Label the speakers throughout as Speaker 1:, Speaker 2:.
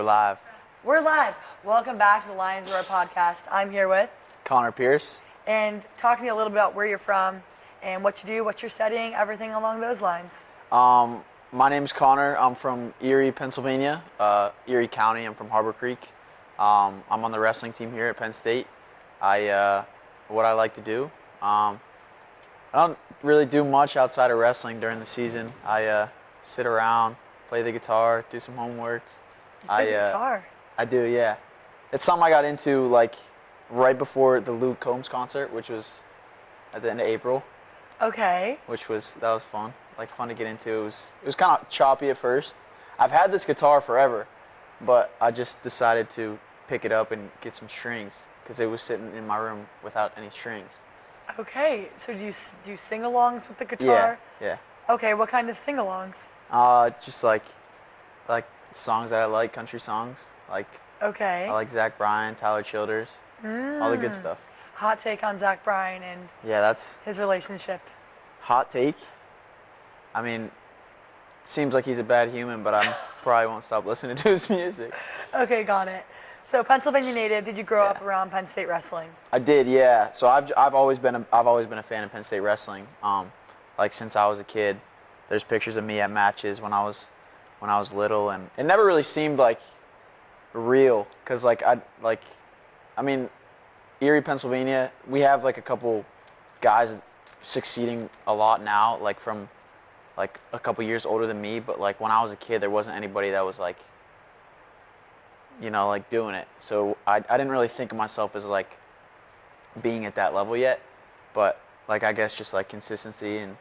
Speaker 1: live.
Speaker 2: We're live. Welcome back to the Lions Roar podcast. I'm here with
Speaker 1: Connor Pierce.
Speaker 2: and talk to me a little bit about where you're from and what you do, what you're studying, everything along those lines.
Speaker 1: My name's Connor. I'm from Erie, Pennsylvania, Erie County. I'm from Harbor Creek. I'm on the wrestling team here at Penn State. What I like to do, I don't really do much outside of wrestling during the season. I sit around, play the guitar, do some homework.
Speaker 2: Play the guitar.
Speaker 1: I do, yeah. It's something I got into like right before the Luke Combs concert, which was at the end of April.
Speaker 2: Okay.
Speaker 1: That was fun. Like fun to get into. It was kind of choppy at first. I've had this guitar forever, but I just decided to pick it up and get some strings because it was sitting in my room without any strings.
Speaker 2: Okay. So do you do sing-alongs with the guitar?
Speaker 1: Yeah.
Speaker 2: Okay. What kind of sing-alongs?
Speaker 1: Just like songs that I like, country songs.
Speaker 2: Okay.
Speaker 1: I like Zach Bryan, Tyler Childers, all the good stuff.
Speaker 2: Hot take on Zach Bryan and
Speaker 1: Yeah, that's
Speaker 2: his relationship.
Speaker 1: hot take. I mean, seems like he's a bad human, but I probably won't stop listening to his music.
Speaker 2: Okay, got it. So Pennsylvania native, did you grow up
Speaker 1: Yeah.
Speaker 2: around Penn State wrestling?
Speaker 1: I did, yeah. So I've always been a fan of Penn State wrestling. Like since I was a kid. There's pictures of me at matches when I was little, and it never really seemed like real, cause I mean, Erie, Pennsylvania, we have like a couple guys succeeding a lot now, like from like a couple years older than me, but like when I was a kid, there wasn't anybody that was like, like doing it. So I didn't really think of myself as like being at that level yet, but like I guess just like consistency and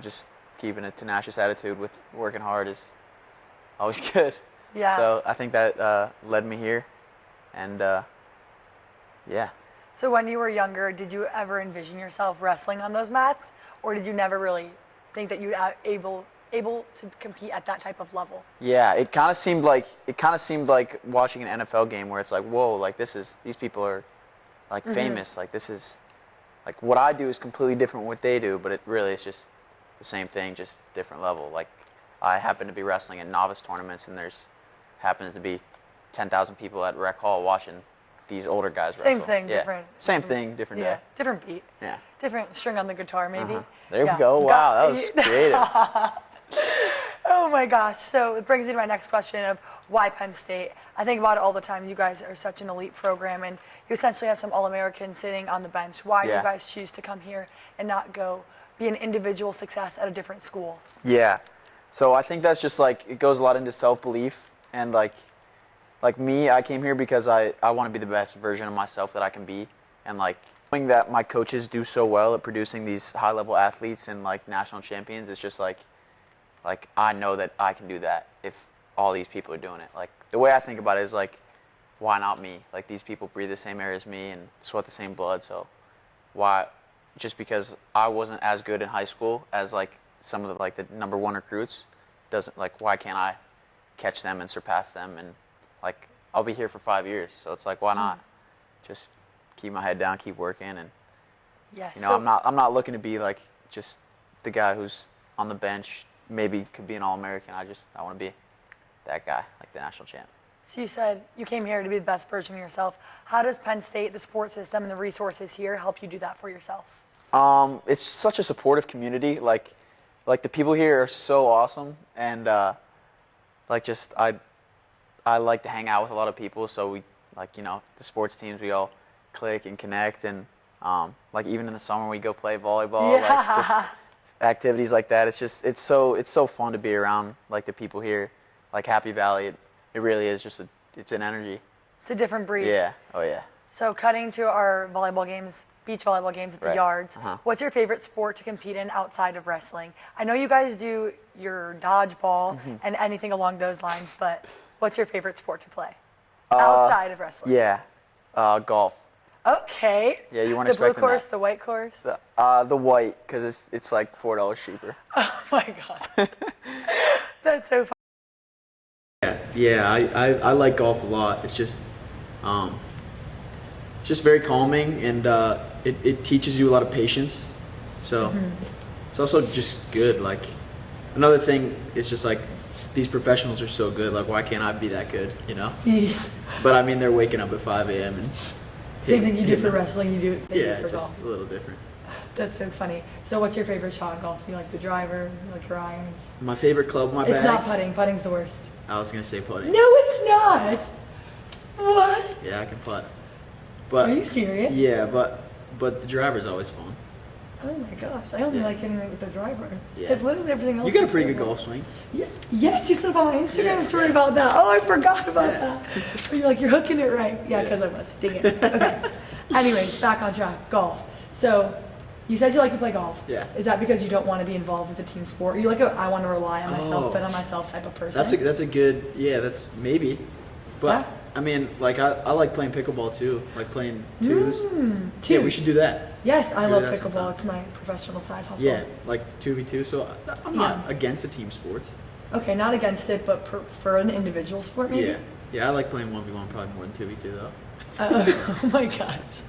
Speaker 1: just keeping a tenacious attitude with working hard is always good.
Speaker 2: Yeah.
Speaker 1: So I think that led me here, and yeah.
Speaker 2: So when you were younger, did you ever envision yourself wrestling on those mats, or did you never really think that you'd able to compete at that type of level?
Speaker 1: Yeah, it kind of seemed like watching an NFL game where it's like, whoa, like these people are like famous, like this is like what I do is completely different from what they do, but it really is just the same thing, just different level. Like I happen to be wrestling in novice tournaments, and there's happens to be 10,000 people at Rec Hall watching these older guys wrestle.
Speaker 2: Same thing,
Speaker 1: Yeah.
Speaker 2: different.
Speaker 1: Same thing, different
Speaker 2: Yeah,
Speaker 1: day.
Speaker 2: different beat.
Speaker 1: Yeah.
Speaker 2: Different string on the guitar, maybe.
Speaker 1: There
Speaker 2: Yeah.
Speaker 1: we go. Wow, that was creative.
Speaker 2: Oh my gosh. So it brings me to my next question of why Penn State? I think about it all the time. You guys are such an elite program, and you essentially have some All-Americans sitting on the bench. Why do
Speaker 1: Yeah.
Speaker 2: you guys choose to come here and not go be an individual success at a different school?
Speaker 1: Yeah. So I think that's just like, it goes a lot into self-belief, and like me, I came here because I want to be the best version of myself that I can be, and like knowing that my coaches do so well at producing these high-level athletes and like national champions, it's just like I know that I can do that if all these people are doing it. Like the way I think about it is like, why not me? Like these people breathe the same air as me and sweat the same blood, so why? Just because I wasn't as good in high school as like some of the number one recruits, doesn't like why can't I catch them and surpass them? And like I'll be here for 5 years, so it's like why not? Just keep my head down, keep working, and
Speaker 2: Yes.
Speaker 1: I'm not looking to be like just the guy who's on the bench, maybe could be an All-American. I want to be that guy, like the national champ.
Speaker 2: So you said you came here to be the best version of yourself. How does Penn State, the support system, and the resources here help you do that for yourself?
Speaker 1: It's such a supportive community. Like the people here are so awesome, and I like to hang out with a lot of people. So we the sports teams, we all click and connect, and like even in the summer we go play volleyball,
Speaker 2: Yeah.
Speaker 1: like just activities like that. It's so fun to be around like the people here, like Happy Valley. It really is just it's an energy.
Speaker 2: It's a different breed.
Speaker 1: Yeah. Oh yeah.
Speaker 2: So cutting to our volleyball games, beach volleyball games at the
Speaker 1: Right.
Speaker 2: yards,
Speaker 1: Uh-huh.
Speaker 2: what's your favorite sport to compete in outside of wrestling? I know you guys do your dodgeball and anything along those lines, but what's your favorite sport to play outside of wrestling?
Speaker 1: Yeah. Golf.
Speaker 2: Okay.
Speaker 1: Yeah, you weren't
Speaker 2: the blue
Speaker 1: expecting that.
Speaker 2: course, the white course?
Speaker 1: The white, because it's like $4 cheaper.
Speaker 2: Oh my God. That's so fun.
Speaker 1: Yeah, I like golf a lot. It's just very calming, and it teaches you a lot of patience. So it's also just good. Like another thing is just like these professionals are so good. Like, why can't I be that good? You know.
Speaker 2: Yeah.
Speaker 1: But I mean, they're waking up at 5 a.m. and
Speaker 2: Same thing you do for wrestling, you do they do for
Speaker 1: just
Speaker 2: golf.
Speaker 1: a little different.
Speaker 2: That's so funny. So what's your favorite shot in golf? You like the driver, you like your irons?
Speaker 1: My favorite club in my
Speaker 2: It's
Speaker 1: bag.
Speaker 2: not putting. Putting's the worst.
Speaker 1: I was gonna say putting.
Speaker 2: No, it's not. What?
Speaker 1: Yeah, I can putt. But
Speaker 2: Are you serious?
Speaker 1: yeah, but the driver's always fun.
Speaker 2: Oh my gosh, I only
Speaker 1: Yeah.
Speaker 2: like hitting it with the driver.
Speaker 1: Yeah.
Speaker 2: Like, literally everything else.
Speaker 1: You got a
Speaker 2: is
Speaker 1: pretty good
Speaker 2: terrible.
Speaker 1: golf swing.
Speaker 2: Yeah. Yes, you said about my Instagram
Speaker 1: Yeah.
Speaker 2: story about that. Oh, I forgot about
Speaker 1: Yeah.
Speaker 2: that. But you're like, you're hooking it right. Yeah,
Speaker 1: Yeah.
Speaker 2: because I was. Dang it. Okay. Anyways, back on track. Golf. So, you said you like to play golf.
Speaker 1: Yeah.
Speaker 2: Is that because you don't want to be involved with the team sport? Are you like a I want to rely on myself,
Speaker 1: Oh.
Speaker 2: bet on myself type of person?
Speaker 1: That's a good, yeah, that's maybe. But
Speaker 2: Yeah.
Speaker 1: I mean, like I like playing pickleball too, like playing twos. Yeah, we
Speaker 2: twos.
Speaker 1: should do that.
Speaker 2: Yes, I
Speaker 1: do
Speaker 2: love
Speaker 1: that
Speaker 2: pickleball.
Speaker 1: sometime.
Speaker 2: It's my professional side hustle.
Speaker 1: Yeah, like 2v2. So I'm not
Speaker 2: Yeah.
Speaker 1: against the team sports.
Speaker 2: Okay, not against it, but for an individual sport, maybe.
Speaker 1: Yeah, yeah, I like playing 1v1 probably more than 2v2 though.
Speaker 2: Oh my gosh.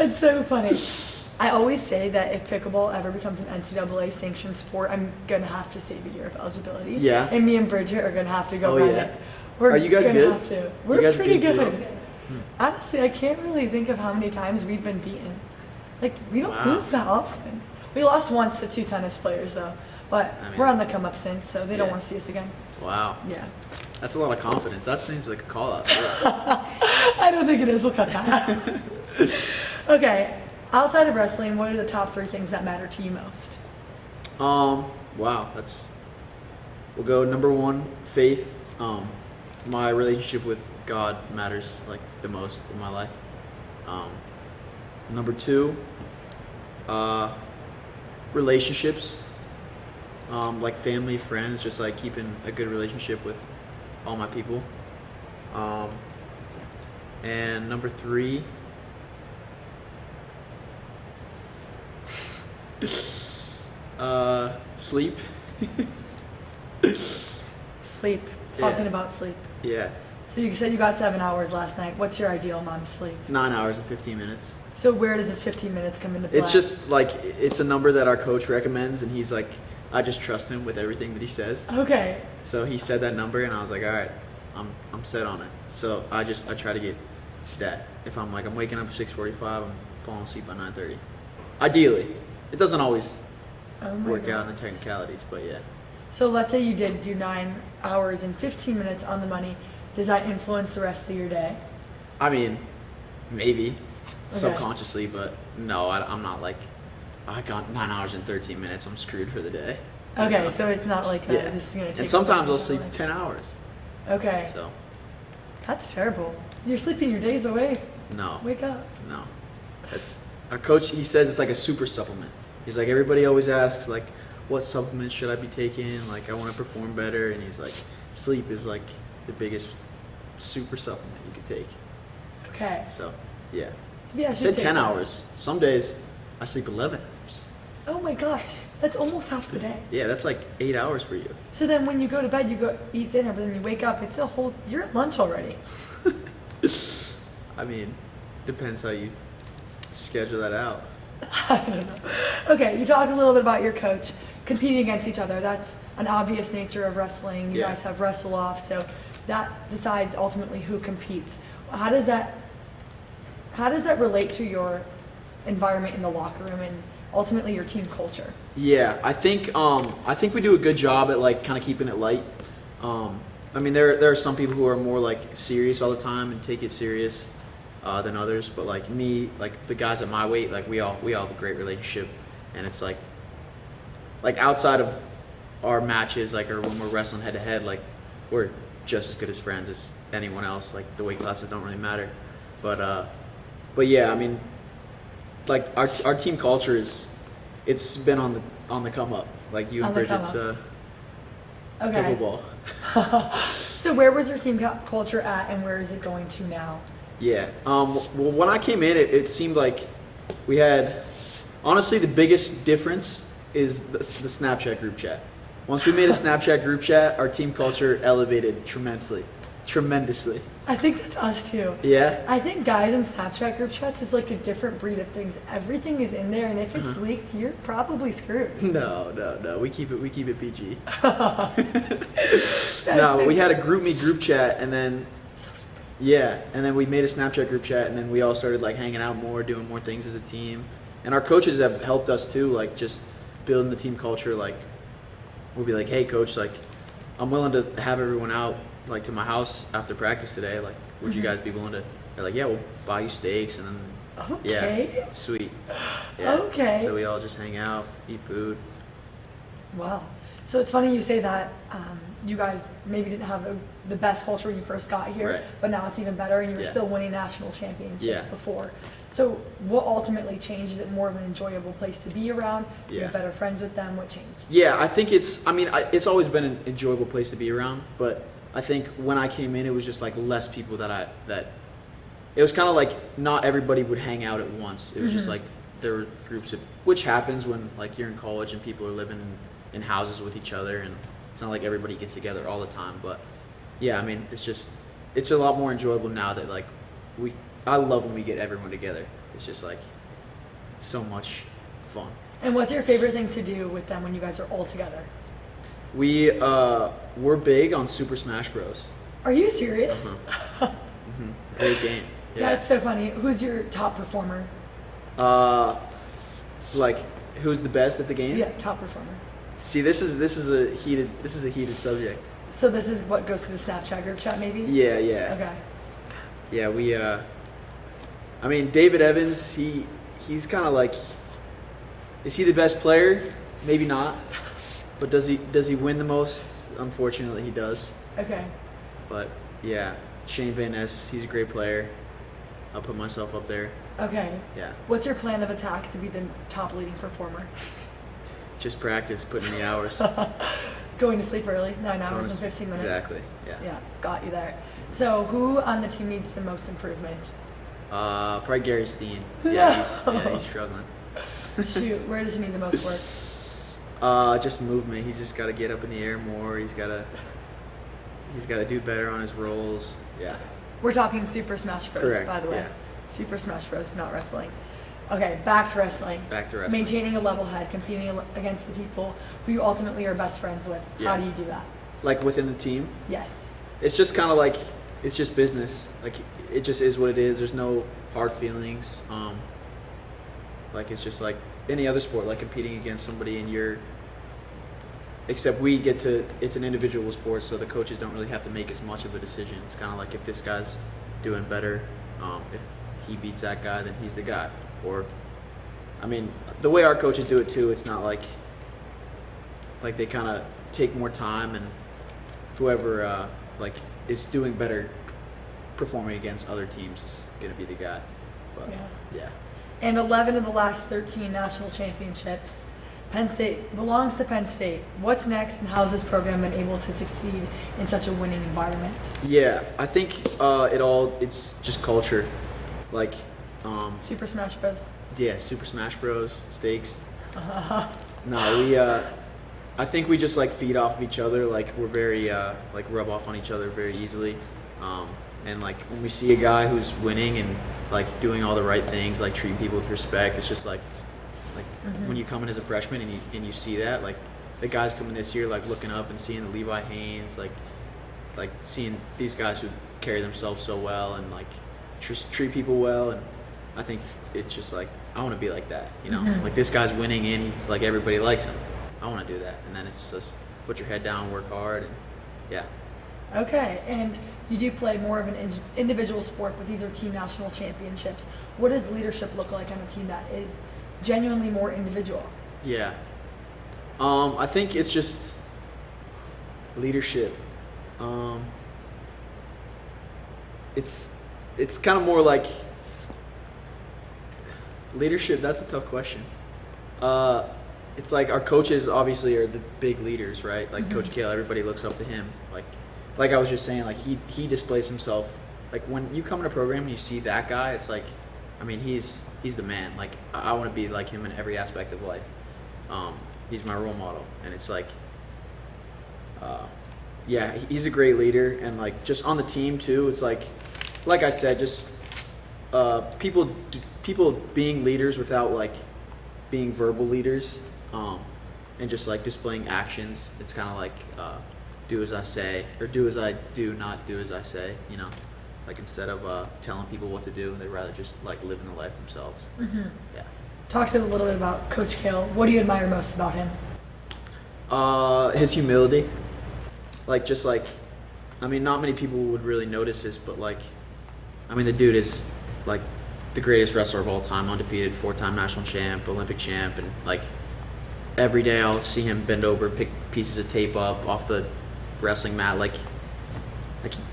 Speaker 2: It's so funny. I always say that if pickleball ever becomes an NCAA sanctioned sport, I'm gonna have to save a year of eligibility.
Speaker 1: Yeah.
Speaker 2: And me and Bridget are gonna have to go
Speaker 1: Oh,
Speaker 2: run
Speaker 1: yeah.
Speaker 2: it. We're
Speaker 1: Are you guys
Speaker 2: gonna
Speaker 1: good?
Speaker 2: Have to.
Speaker 1: You
Speaker 2: We're
Speaker 1: guys
Speaker 2: pretty
Speaker 1: good
Speaker 2: good.
Speaker 1: duo?
Speaker 2: Honestly, I can't really think of how many times we've been beaten. Like we don't
Speaker 1: Wow.
Speaker 2: lose that often. We lost once to 2 tennis players though, but
Speaker 1: I mean-
Speaker 2: we're on the come up since, so they don't
Speaker 1: Yeah.
Speaker 2: want to see us again.
Speaker 1: Wow,
Speaker 2: Yeah.
Speaker 1: that's a lot of confidence. That seems like a call out.
Speaker 2: I don't think it is. We'll cut that. Okay. Outside of wrestling, what are the top 3 things that matter to you most?
Speaker 1: Wow, we'll go number 1, faith. My relationship with God matters like the most in my life. Number 2, relationships. Like family, friends, just like keeping a good relationship with all my people. And number 3, sleep.
Speaker 2: Sleep. Talking
Speaker 1: Yeah.
Speaker 2: about sleep.
Speaker 1: Yeah,
Speaker 2: So you said you got 7 hours last night. What's your ideal amount of sleep?
Speaker 1: 9 hours and 15 minutes.
Speaker 2: So where does this 15 minutes come into play?
Speaker 1: It's just like it's a number that our coach recommends, and he's like, I just trust him with everything that he says.
Speaker 2: Okay.
Speaker 1: So he said that number, and I was like, all right, I'm set on it. So I try to get that. If I'm like I'm waking up at 6:45, I'm falling asleep by 9:30. Ideally, it doesn't always
Speaker 2: Oh my
Speaker 1: work out in
Speaker 2: gosh.
Speaker 1: the technicalities, but yeah.
Speaker 2: So let's say you did do 9 hours and 15 minutes on the money. Does that influence the rest of your day?
Speaker 1: I mean, maybe subconsciously, but no, I'm not like I got 9 hours and 13 minutes. I'm screwed for the day. You
Speaker 2: Okay,
Speaker 1: know?
Speaker 2: so it's not like
Speaker 1: Yeah.
Speaker 2: this is gonna take.
Speaker 1: And sometimes
Speaker 2: over
Speaker 1: I'll sleep
Speaker 2: your life.
Speaker 1: 10 hours.
Speaker 2: Okay,
Speaker 1: So
Speaker 2: that's terrible. You're sleeping your days away.
Speaker 1: no.
Speaker 2: Wake up.
Speaker 1: No, that's our coach. He says it's like a super supplement. He's like everybody always asks like, what supplements should I be taking? Like I want to perform better, and he's like, sleep is like the biggest super supplement you could take.
Speaker 2: Okay.
Speaker 1: So yeah,
Speaker 2: Yeah,
Speaker 1: I said 10 hours. Some days I sleep 11 hours.
Speaker 2: Oh my gosh, that's almost half the day.
Speaker 1: Yeah, that's like 8 hours for you.
Speaker 2: So then when you go to bed, you go eat dinner, but then you wake up, it's a whole, you're at lunch already.
Speaker 1: I mean, depends how you schedule that out.
Speaker 2: I don't know. Okay, you talked a little bit about your coach competing against each other. That's an obvious nature of wrestling. You
Speaker 1: Yeah.
Speaker 2: guys have wrestle off, so that decides ultimately who competes. How does that relate to your environment in the locker room and ultimately your team culture?
Speaker 1: Yeah, I think we do a good job at like kind of keeping it light. I mean, there are some people who are more like serious all the time and take it serious than others. But like me, like the guys at my weight, like we all have a great relationship, and it's like outside of our matches, like or when we're wrestling head to head, like we're just as good as friends as anyone else. Like the weight classes don't really matter, but yeah, I mean, like our team culture it's been on the come up. Like you and
Speaker 2: On the come
Speaker 1: Bridget's
Speaker 2: up. Okay.
Speaker 1: pickleball.
Speaker 2: So where was your team culture at, and where is it going to now?
Speaker 1: Yeah. Well, when I came in, it seemed like we had, honestly, the biggest difference is the Snapchat group chat. Once we made a Snapchat group chat, our team culture elevated tremendously. tremendously.
Speaker 2: I think that's us too.
Speaker 1: Yeah.
Speaker 2: I think guys in Snapchat group chats is like a different breed of things. Everything is in there, and if it's leaked, you're probably screwed.
Speaker 1: No. We keep it PG.
Speaker 2: That's
Speaker 1: No,
Speaker 2: so
Speaker 1: we had a group chat, and then yeah, and then we made a Snapchat group chat, and then we all started like hanging out more, doing more things as a team. And our coaches have helped us too, like just building the team culture. Like we'll be like, hey coach, like I'm willing to have everyone out like to my house after practice today. Like, would you guys be willing to? They're like, yeah, we'll buy you steaks, and then
Speaker 2: Okay.
Speaker 1: yeah, sweet. Yeah.
Speaker 2: Okay.
Speaker 1: So we all just hang out, eat food.
Speaker 2: Wow. So it's funny you say that. You guys maybe didn't have the best culture when you first got here,
Speaker 1: Right.
Speaker 2: but now it's even better, and you were
Speaker 1: Yeah.
Speaker 2: still winning national championships
Speaker 1: Yeah.
Speaker 2: before. So what ultimately changed? Is it more of an enjoyable place to be around?
Speaker 1: Yeah.
Speaker 2: You're better friends with them? What changed?
Speaker 1: Yeah, I think it's always been an enjoyable place to be around, but I think when I came in, it was just like less people that it was kind of like not everybody would hang out at once. It was just like there were groups which happens when like you're in college and people are living in houses with each other, and it's not like everybody gets together all the time. But yeah, I mean, it's a lot more enjoyable now that like I love when we get everyone together. It's just like so much fun.
Speaker 2: And what's your favorite thing to do with them when you guys are all together?
Speaker 1: We're big on Super Smash Bros.
Speaker 2: Are you serious?
Speaker 1: Great game. Yeah.
Speaker 2: That's so funny. Who's your top performer?
Speaker 1: Like who's the best at the game?
Speaker 2: Yeah, top performer.
Speaker 1: See, this is a heated subject.
Speaker 2: So this is what goes to the Snapchat group chat, maybe?
Speaker 1: Yeah.
Speaker 2: Okay.
Speaker 1: Yeah, we I mean, David Evans, he's kind of like, is he the best player? Maybe not. But does he win the most? Unfortunately, he does.
Speaker 2: Okay.
Speaker 1: But yeah, Shane Van Ness, he's a great player. I'll put myself up there.
Speaker 2: Okay.
Speaker 1: Yeah.
Speaker 2: What's your plan of attack to be the top leading performer?
Speaker 1: Just practice, put in the hours.
Speaker 2: Going to sleep early, 9 hours and 15 minutes.
Speaker 1: Exactly. Yeah.
Speaker 2: Yeah, got you there. So who on the team needs the most improvement?
Speaker 1: Probably Gary Steen.
Speaker 2: No.
Speaker 1: Yeah, he's struggling.
Speaker 2: Shoot, where does he need the most work?
Speaker 1: Just movement. He's just got to get up in the air more. He's got to do better on his rolls. Yeah.
Speaker 2: We're talking Super Smash Bros.
Speaker 1: Correct,
Speaker 2: By the way.
Speaker 1: yeah.
Speaker 2: Super Smash Bros. Not wrestling. Okay, back to wrestling.
Speaker 1: Back to wrestling.
Speaker 2: Maintaining a level head, competing against the people who you ultimately are best friends with.
Speaker 1: Yeah.
Speaker 2: How do you do that?
Speaker 1: Like within the team,
Speaker 2: Yes.
Speaker 1: it's just kind of like it's just business. Like it just is what it is. There's no hard feelings. Like it's just like any other sport, like competing against somebody and except it's an individual sport, so the coaches don't really have to make as much of a decision. It's kind of like if this guy's doing better, if he beats that guy, then he's the guy. Or, I mean, the way our coaches do it too, it's not like they kind of take more time, and whoever like is doing better performing against other teams is gonna be the guy. But yeah.
Speaker 2: And 11 of the last 13 national championships. Penn State belongs to Penn State. What's next, and how has this program been able to succeed in such a winning environment?
Speaker 1: Yeah, I think it's just culture. Like,
Speaker 2: Super Smash Bros.
Speaker 1: yeah, Super Smash Bros. Steaks. No, I think we just like feed off of each other. Like we're very like rub off on each other very easily. And like when we see a guy who's winning and like doing all the right things, like treating people with respect, it's just like when you come in as a freshman and you see that, like the guys coming this year, like looking up and seeing the Levi Haynes, like seeing these guys who carry themselves so well and like treat people well, and I think it's just like I want to be like that, you know. Like this guy's winning and he's like everybody likes him. I want to do that, and then it's just put your head down, work hard, and yeah.
Speaker 2: Okay, and you do play more of an individual sport, but these are team national championships. What does leadership look like on a team that is genuinely more individual?
Speaker 1: Yeah. I think it's just leadership. It's kind of more like leadership. That's a tough question. It's like our coaches obviously are the big leaders, right? Like Coach Kale, everybody looks up to him. Like I was just saying, like he displays himself. Like when you come in a program and you see that guy, it's like, I mean, he's the man. Like I want to be like him in every aspect of life. He's my role model, and it's like, yeah, he's a great leader, and like just on the team too. It's like I said, just people being leaders without like being verbal leaders, and just like displaying actions. It's kind of like do as I say, or do as I do, not do as I say. You know, like instead of telling people what to do, they'd rather just like living the life themselves. Yeah.
Speaker 2: Talk to me a little bit about Coach Kale. What do you admire most about him?
Speaker 1: His humility. Like, just like, I mean, not many people would really notice this, but like, I mean, the dude is like the greatest wrestler of all time, undefeated, 4-time national champ, Olympic champ, and like every day I'll see him bend over, pick pieces of tape up off the wrestling mat. Like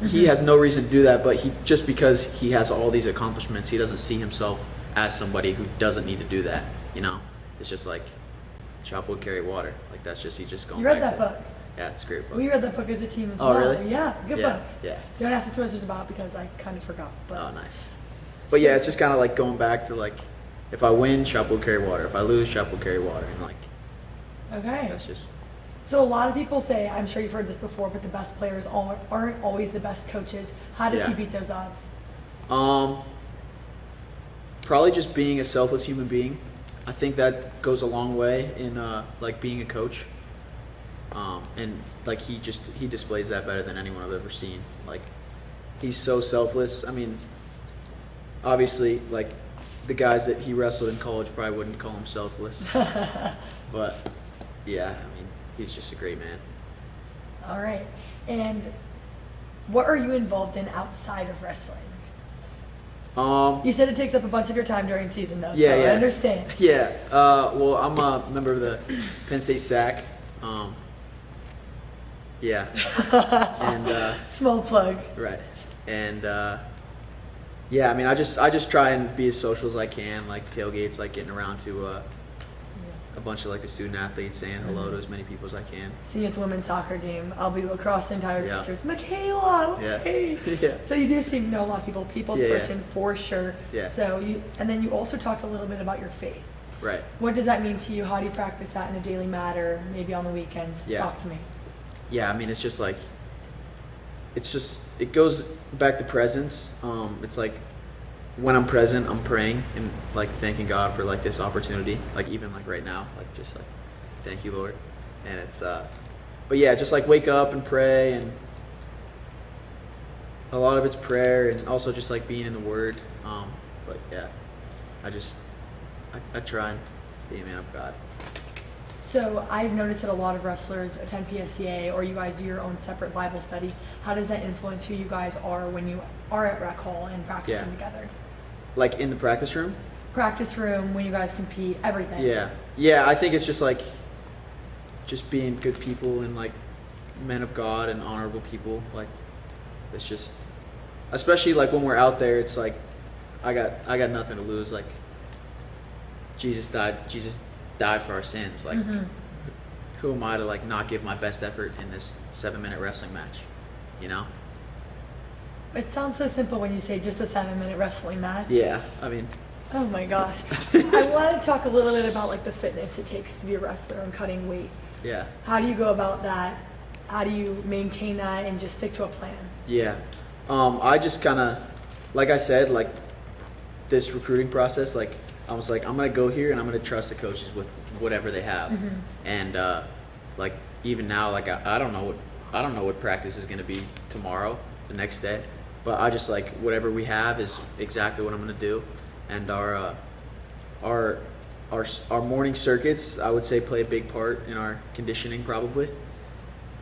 Speaker 1: he has no reason to do that, but just because he has all these accomplishments, he doesn't see himself as somebody who doesn't need to do that. You know, it's just like chop wood, carry water. Like that's just he's just going.
Speaker 2: You read
Speaker 1: back
Speaker 2: that
Speaker 1: to,
Speaker 2: book?
Speaker 1: Yeah, it's a great book.
Speaker 2: We read that book as a team as
Speaker 1: Oh,
Speaker 2: well.
Speaker 1: really?
Speaker 2: Yeah, good book.
Speaker 1: Yeah.
Speaker 2: Don't ask me too much about it because I kind of forgot. But
Speaker 1: Oh, nice. But yeah, it's just kind of like going back to like, if I win, chop wood, carry water. If I lose, chop wood, carry water, and like
Speaker 2: okay.
Speaker 1: that's just.
Speaker 2: So a lot of people say, I'm sure you've heard this before, but the best players aren't always the best coaches. How does he
Speaker 1: Yeah.
Speaker 2: beat those odds?
Speaker 1: Probably just being a selfless human being. I think that goes a long way in like being a coach. And like he displays that better than anyone I've ever seen. Like he's so selfless. I mean, obviously, like the guys that he wrestled in college probably wouldn't call him selfless. But yeah, I mean, he's just a great man.
Speaker 2: All right. And what are you involved in outside of wrestling? You said it takes up a bunch of your time during season, though, so
Speaker 1: Yeah,
Speaker 2: I
Speaker 1: yeah.
Speaker 2: understand.
Speaker 1: Yeah. Well, I'm a member of the Penn State SAC. Yeah. And
Speaker 2: Small plug.
Speaker 1: right. And yeah, I mean, I just try and be as social as I can, like tailgates, like getting around to a bunch of like the student athletes, saying hello to as many people as I can.
Speaker 2: See you at the women's soccer game. I'll be across the entire
Speaker 1: Yeah.
Speaker 2: pictures. Michaela!
Speaker 1: Yeah.
Speaker 2: Hey!
Speaker 1: Yeah.
Speaker 2: So you do seem to know a lot of people. People's
Speaker 1: Yeah, yeah.
Speaker 2: person, for sure.
Speaker 1: Yeah.
Speaker 2: So and then you also talked a little bit about your faith.
Speaker 1: Right.
Speaker 2: What does that mean to you? How do you practice that in a daily matter, maybe on the weekends?
Speaker 1: Yeah.
Speaker 2: Talk to me.
Speaker 1: Yeah, I mean, it's just like, it goes back to presence. It's like when I'm present, I'm praying and like thanking God for like this opportunity. Like even like right now, like just like, thank you, Lord. And it's, but yeah, just like wake up and pray, and a lot of it's prayer and also just like being in the Word. But yeah, I try and be a man of God.
Speaker 2: So I've noticed that a lot of wrestlers attend PSCA, or you guys do your own separate Bible study. How does that influence who you guys are when you are at Rec Hall and practicing
Speaker 1: Yeah.
Speaker 2: together?
Speaker 1: Like in the practice room?
Speaker 2: Practice room, when you guys compete, everything.
Speaker 1: Yeah, I think it's just like just being good people and like men of God and honorable people. Like it's just, especially like when we're out there, it's like I got nothing to lose. Like Jesus died for our sins. Like who am I to like not give my best effort in this 7-minute wrestling match? You know?
Speaker 2: It sounds so simple when you say just a 7-minute wrestling match.
Speaker 1: Yeah, I mean,
Speaker 2: Oh my gosh. I want to talk a little bit about like the fitness it takes to be a wrestler and cutting weight.
Speaker 1: yeah.
Speaker 2: How do you go about that? How do you maintain that and just stick to a plan?
Speaker 1: Yeah. I just kind of, like I said, like this recruiting process, like I was like, I'm going to go here and I'm going to trust the coaches with whatever they have. And like even now, like I don't know what practice is going to be tomorrow, the next day, but I just like whatever we have is exactly what I'm going to do. And our morning circuits, I would say, play a big part in our conditioning. Probably.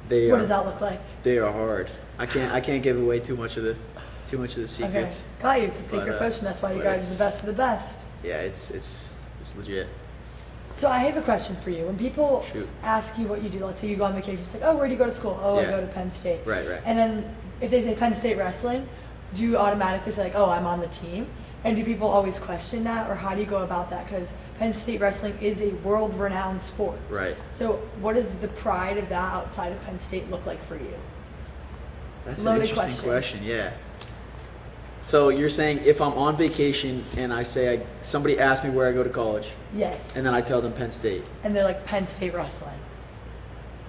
Speaker 2: What does that look like?
Speaker 1: They are hard. I can't give away too much of the
Speaker 2: Okay,
Speaker 1: secrets.
Speaker 2: got you. It's a secret
Speaker 1: But,
Speaker 2: potion. That's why you
Speaker 1: but
Speaker 2: guys are the
Speaker 1: it's-
Speaker 2: best of the best.
Speaker 1: Yeah, it's legit.
Speaker 2: So I have a question for you. When people
Speaker 1: Shoot.
Speaker 2: ask you what you do, let's say you go on vacation, it's like, oh, where do you go to school? Oh, I
Speaker 1: Yeah.
Speaker 2: go to Penn State.
Speaker 1: Right.
Speaker 2: And then if they say Penn State wrestling, do you automatically say like, oh, I'm on the team? And do people always question that, or how do you go about that? Because Penn State wrestling is a world-renowned sport.
Speaker 1: Right.
Speaker 2: So what does the pride of that outside of Penn State look like for you?
Speaker 1: That's
Speaker 2: Loaded
Speaker 1: an interesting
Speaker 2: question.
Speaker 1: question. Yeah. So you're saying if I'm on vacation and I say somebody asks me where I go to college,
Speaker 2: Yes.
Speaker 1: and then I tell them Penn State.
Speaker 2: And they're like Penn State wrestling.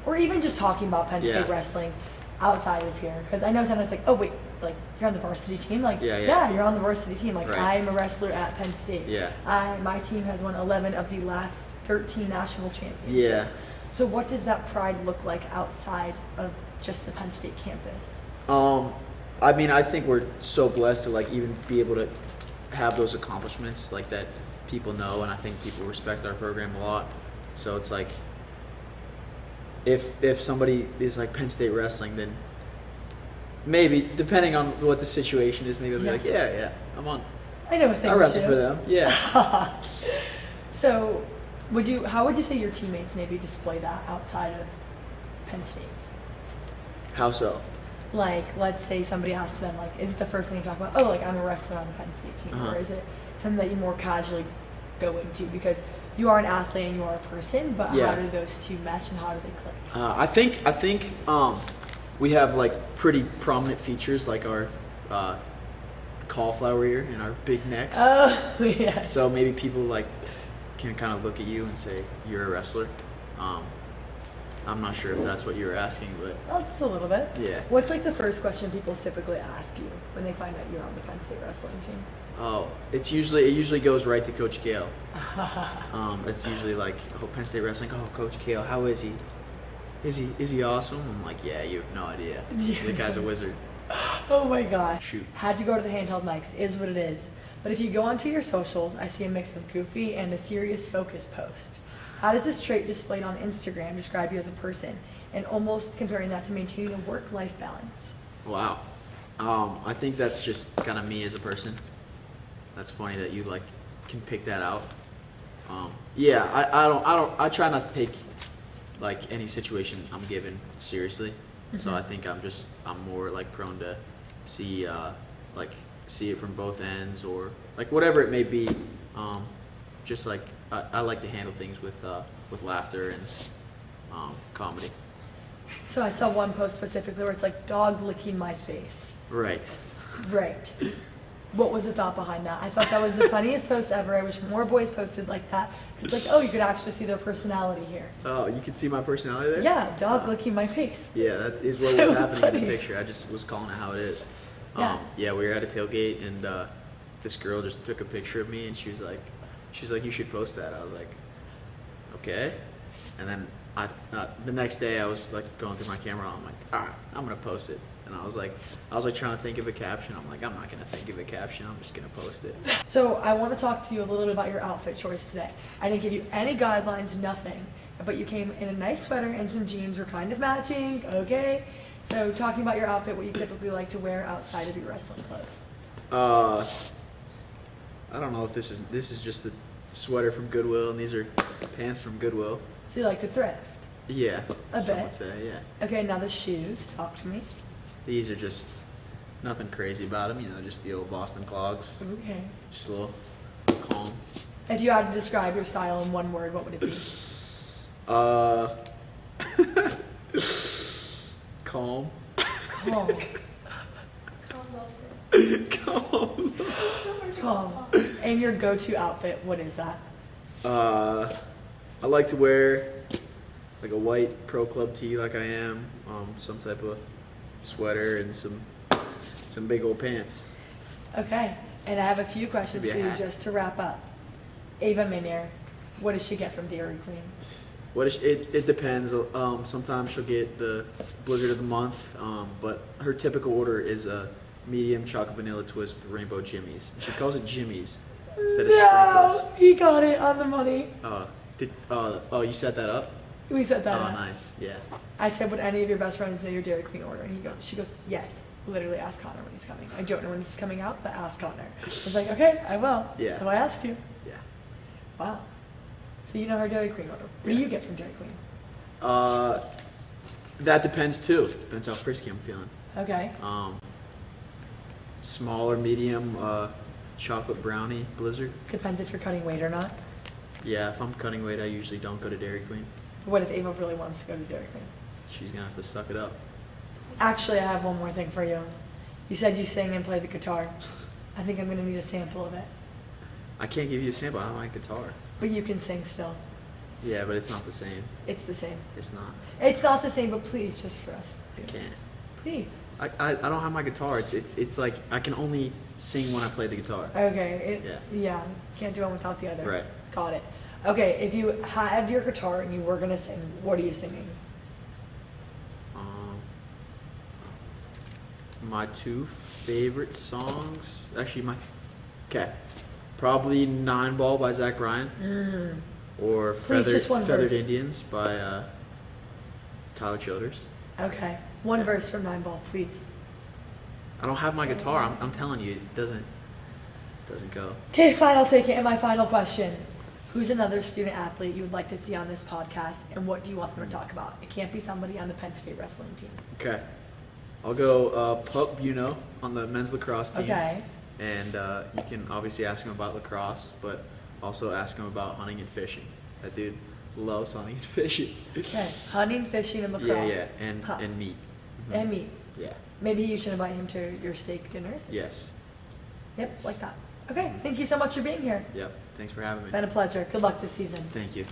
Speaker 2: Or even just talking about Penn
Speaker 1: Yeah.
Speaker 2: State wrestling. outside of here? Because I know sometimes like, oh wait, like you're on the varsity team, like
Speaker 1: Yeah.
Speaker 2: you're on the varsity team. Like
Speaker 1: Right.
Speaker 2: I'm a wrestler at Penn State.
Speaker 1: Yeah.
Speaker 2: My team has won 11 of the last 13 national championships.
Speaker 1: Yeah.
Speaker 2: So what does that pride look like outside of just the Penn State campus?
Speaker 1: I mean, I think we're so blessed to like even be able to have those accomplishments like that people know, and I think people respect our program a lot. So it's like if somebody is like Penn State wrestling, then maybe depending on what the situation is, maybe I'll be
Speaker 2: Yeah.
Speaker 1: like, yeah, I'm on.
Speaker 2: I know a thing
Speaker 1: I
Speaker 2: or
Speaker 1: wrestle
Speaker 2: two.
Speaker 1: for them. Yeah.
Speaker 2: So, how would you say your teammates maybe display that outside of Penn State?
Speaker 1: How so?
Speaker 2: Like, let's say somebody asks them, like, is it the first thing you talk about? Oh, like I'm a wrestler on the Penn State team,
Speaker 1: Uh-huh.
Speaker 2: or is it something that you more casually go into because you are an athlete and you are a person, but
Speaker 1: Yeah.
Speaker 2: how do those two mesh and how do they click?
Speaker 1: I think we have like pretty prominent features like our cauliflower ear and our big necks.
Speaker 2: Oh, yeah.
Speaker 1: So maybe people like can kind of look at you and say you're a wrestler. I'm not sure if that's what you were asking, but
Speaker 2: Oh, just a little bit.
Speaker 1: Yeah.
Speaker 2: What's like the first question people typically ask you when they find out you're on the Penn State wrestling team?
Speaker 1: it usually goes right to Coach Kale. It's usually like, oh, Penn State wrestling. Oh, Coach Kale, how is he? Is he awesome? I'm like, yeah, you have no idea. The guy's a wizard.
Speaker 2: Oh my gosh.
Speaker 1: Shoot.
Speaker 2: Had to go to the handheld mics, is what it is. But if you go onto your socials, I see a mix of goofy and a serious focus post. How does this trait displayed on Instagram describe you as a person? And almost comparing that to maintaining a work-life balance.
Speaker 1: Wow. I think that's just kind of me as a person. That's funny that you like can pick that out. Yeah, I try not to take like any situation I'm given seriously. So I think I'm more like prone to see it from both ends or like whatever it may be. Just like I like to handle things with laughter and comedy.
Speaker 2: So I saw one post specifically where it's like dog licking my face.
Speaker 1: Right.
Speaker 2: Right. What was the thought behind that? I thought that was the funniest post ever. I wish more boys posted like that. It's like, oh, you could actually see their personality here.
Speaker 1: Oh, you can see my personality there?
Speaker 2: Yeah, dog licking my face.
Speaker 1: Yeah, that is what
Speaker 2: So
Speaker 1: was happening in
Speaker 2: funny.
Speaker 1: the picture. I just was calling it how it is.
Speaker 2: Yeah.
Speaker 1: Yeah, we were at a tailgate and this girl just took a picture of me and she was like, you should post that. I was like, okay. And then the next day I was like going through my camera. I'm like, all right, I'm gonna post it. And I was like trying to think of a caption. I'm like, I'm not gonna think of a caption. I'm just gonna post it.
Speaker 2: So I want to talk to you a little bit about your outfit choice today. I didn't give you any guidelines, nothing. But you came in a nice sweater and some jeans were kind of matching, okay? So talking about your outfit, what you typically like to wear outside of your wrestling clothes.
Speaker 1: I don't know if this is just a sweater from Goodwill and these are pants from Goodwill.
Speaker 2: So you like to thrift.
Speaker 1: Yeah.
Speaker 2: A
Speaker 1: some
Speaker 2: bit.
Speaker 1: would say, yeah.
Speaker 2: Okay, now the shoes, talk to me.
Speaker 1: These are just nothing crazy about them, just the old Boston clogs.
Speaker 2: Okay.
Speaker 1: Just a little calm.
Speaker 2: If you had to describe your style in one word, what would it be?
Speaker 1: Calm.
Speaker 2: Calm.
Speaker 1: Calm.
Speaker 2: Calm. And your go-to outfit, what is that?
Speaker 1: I like to wear like a white Pro Club tee like I am, some type of sweater and some big old pants.
Speaker 2: Okay. And I have a few questions
Speaker 1: Maybe
Speaker 2: for
Speaker 1: a
Speaker 2: you
Speaker 1: hat.
Speaker 2: just to wrap up. Ava Minier, what does she get from Dairy Queen?
Speaker 1: It depends. Sometimes she'll get the Blizzard of the Month, but her typical order is a medium chocolate vanilla twist with rainbow jimmies. She calls it jimmies instead of sprinkles.
Speaker 2: He got it on the money.
Speaker 1: You set that up?
Speaker 2: We said that.
Speaker 1: Oh,
Speaker 2: up.
Speaker 1: nice. Yeah.
Speaker 2: I said, would any of your best friends know your Dairy Queen order? And she goes, yes. Literally ask Connor when he's coming. I don't know when this is coming out, but ask Connor. I was like, okay, I will.
Speaker 1: Yeah.
Speaker 2: So I asked you.
Speaker 1: Yeah.
Speaker 2: Wow. So you know her Dairy Queen order. What do you get from Dairy Queen?
Speaker 1: That depends too. Depends how frisky I'm feeling.
Speaker 2: Okay.
Speaker 1: Small or medium chocolate brownie Blizzard.
Speaker 2: Depends if you're cutting weight or not.
Speaker 1: Yeah, if I'm cutting weight, I usually don't go to Dairy Queen.
Speaker 2: But what if Ava really wants to go to Dairy Queen?
Speaker 1: She's gonna have to suck it up.
Speaker 2: Actually, I have one more thing for you. You said you sing and play the guitar. I think I'm going to need a sample of it.
Speaker 1: I can't give you a sample. I don't like guitar.
Speaker 2: But you can sing still.
Speaker 1: Yeah, but it's not the same.
Speaker 2: It's the same.
Speaker 1: It's not.
Speaker 2: It's not the same, but please, just for us.
Speaker 1: I can't.
Speaker 2: Please.
Speaker 3: I don't have my guitar. It's like I can only sing when I play the guitar.
Speaker 2: Okay.
Speaker 3: Yeah.
Speaker 2: Can't do one without the other.
Speaker 3: Right.
Speaker 2: Got it. Okay. If you had your guitar and you were gonna sing, what are you singing?
Speaker 3: My two favorite songs, actually probably 9 Ball by Zach Bryan, or
Speaker 2: Please, just one
Speaker 3: Feathered
Speaker 2: verse.
Speaker 3: Indians by Tyler Childers.
Speaker 2: Okay. One verse from 9 Ball, please.
Speaker 3: I don't have my guitar. I'm telling you, it doesn't go.
Speaker 2: Okay, fine. I'll take it. And my final question: who's another student athlete you would like to see on this podcast, and what do you want them to talk about? It can't be somebody on the Penn State wrestling team.
Speaker 3: Okay, I'll go Pup Buno on the men's lacrosse team.
Speaker 2: Okay.
Speaker 3: And you can obviously ask him about lacrosse, but also ask him about hunting and fishing. That dude loves hunting and fishing.
Speaker 2: Okay. Hunting, fishing, and lacrosse.
Speaker 3: Yeah, and
Speaker 2: Pup.
Speaker 3: and meat. Mhm.
Speaker 2: And meat.
Speaker 3: Yeah.
Speaker 2: Maybe you should invite him to your steak dinners.
Speaker 3: Yes.
Speaker 2: Yep, like that. Okay. Thank you so much for being here.
Speaker 3: Yep. Thanks for having me.
Speaker 2: Been a pleasure. Good luck this season.
Speaker 3: Thank you.